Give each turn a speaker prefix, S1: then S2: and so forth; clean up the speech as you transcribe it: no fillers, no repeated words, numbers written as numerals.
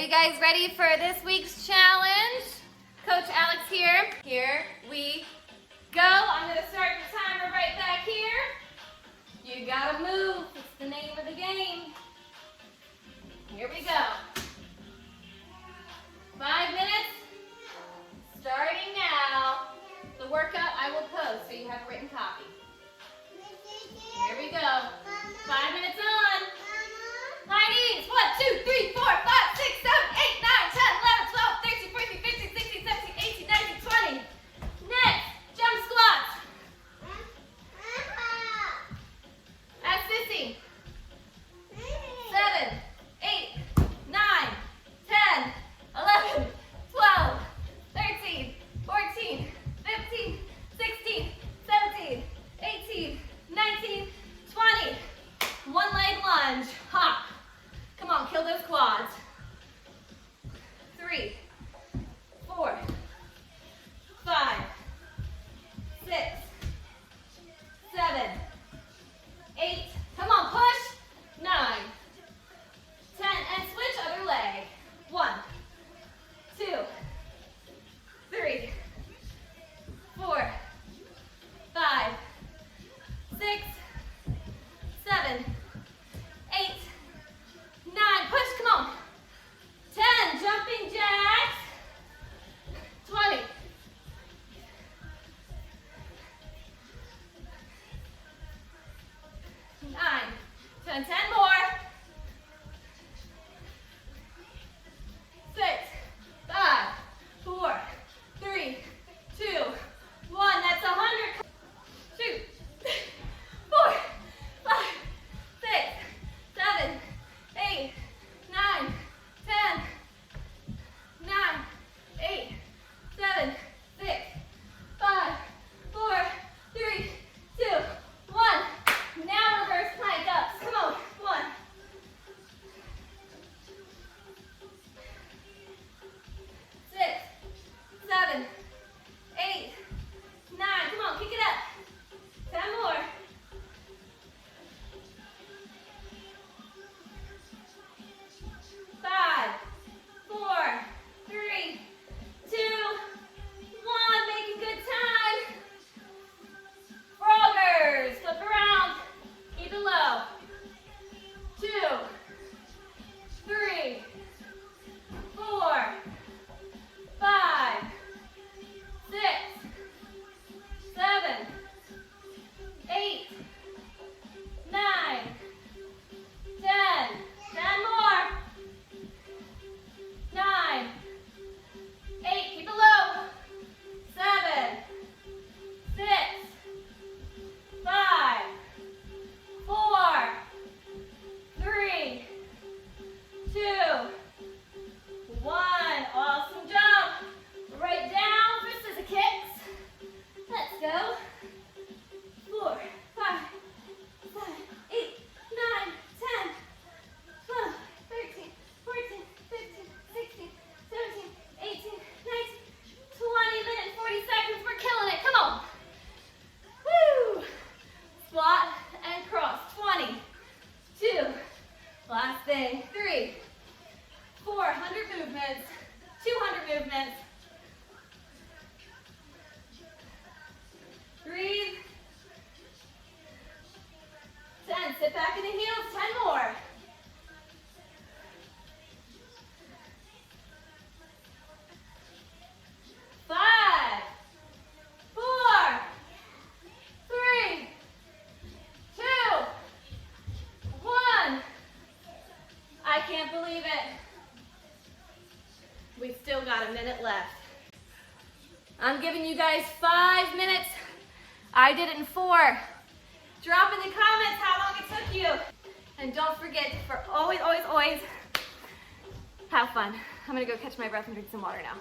S1: you guys ready for this week's challenge? Coach Alex here. Here we go. I'm going to start the timer right back here. You gotta move. It's the name of the game. Here we go. 5 minutes. Starting now. The workout I will post so you have a written copy. Here we go. 5 minutes on. High knees. 1, 2, 3, 4, 5, 6, 7, 8, 9, 10, 11, 12, 13, 14, 15, 16, 17, 18, 19, 20. Next, jump squats. That's Sissy. 7, 8, 9, 10, 11, 12, 13, 14, 15, 16, 17, 18, 19, 20. One leg lunge. Hop. Come on, kill those quads. 3, 4, 5, 6, 7, 8. Come on, push. 9, 10, and switch other leg. 1, 2, 3, 4, 5, 6, 7, 8, 9. Push, come on. 10, jumping jacks. 20. 9, 10, 10 more. 6, 5, 4, 3, 2, 1. That's 100. 2, 4, 5, 6, 7, 8, 9, 10, 9, 8, 7, 6, 5, 4, 3, 2, 1. Now reverse plank ups. Come on. 1, 6, 7, 8, 9. Come on, kick it up. 10 more. 5, 4, 3, 2, 1. Making good time. Froggers. Flip around. Keep it low. 2, 3, 4, 5, 6, 7, 8, 9, 10. 10 more. 9, 8. Keep it low. 7, 6, 5, 4, 3, 2, 1. Awesome jump. Right down for scissor kicks. Let's go. 4, 5, 7, 8, 9, 10, 12, 13, 14, 15, 16, 17, 18, 19, 20 minutes, 40 seconds. We're killing it. Come on. Woo. Squat and cross. 20, 2, last thing. 3, 400 movements, 200 movements. Breathe. 10, sit back in the heels. 10 more. 5, 4, 3, 2, 1. I can't believe it. We've still got a minute left. I'm giving you guys 5 minutes. I did it in 4. Drop in the comments how long it took you. And don't forget for always, always, always have fun. I'm gonna go catch my breath and drink some water now.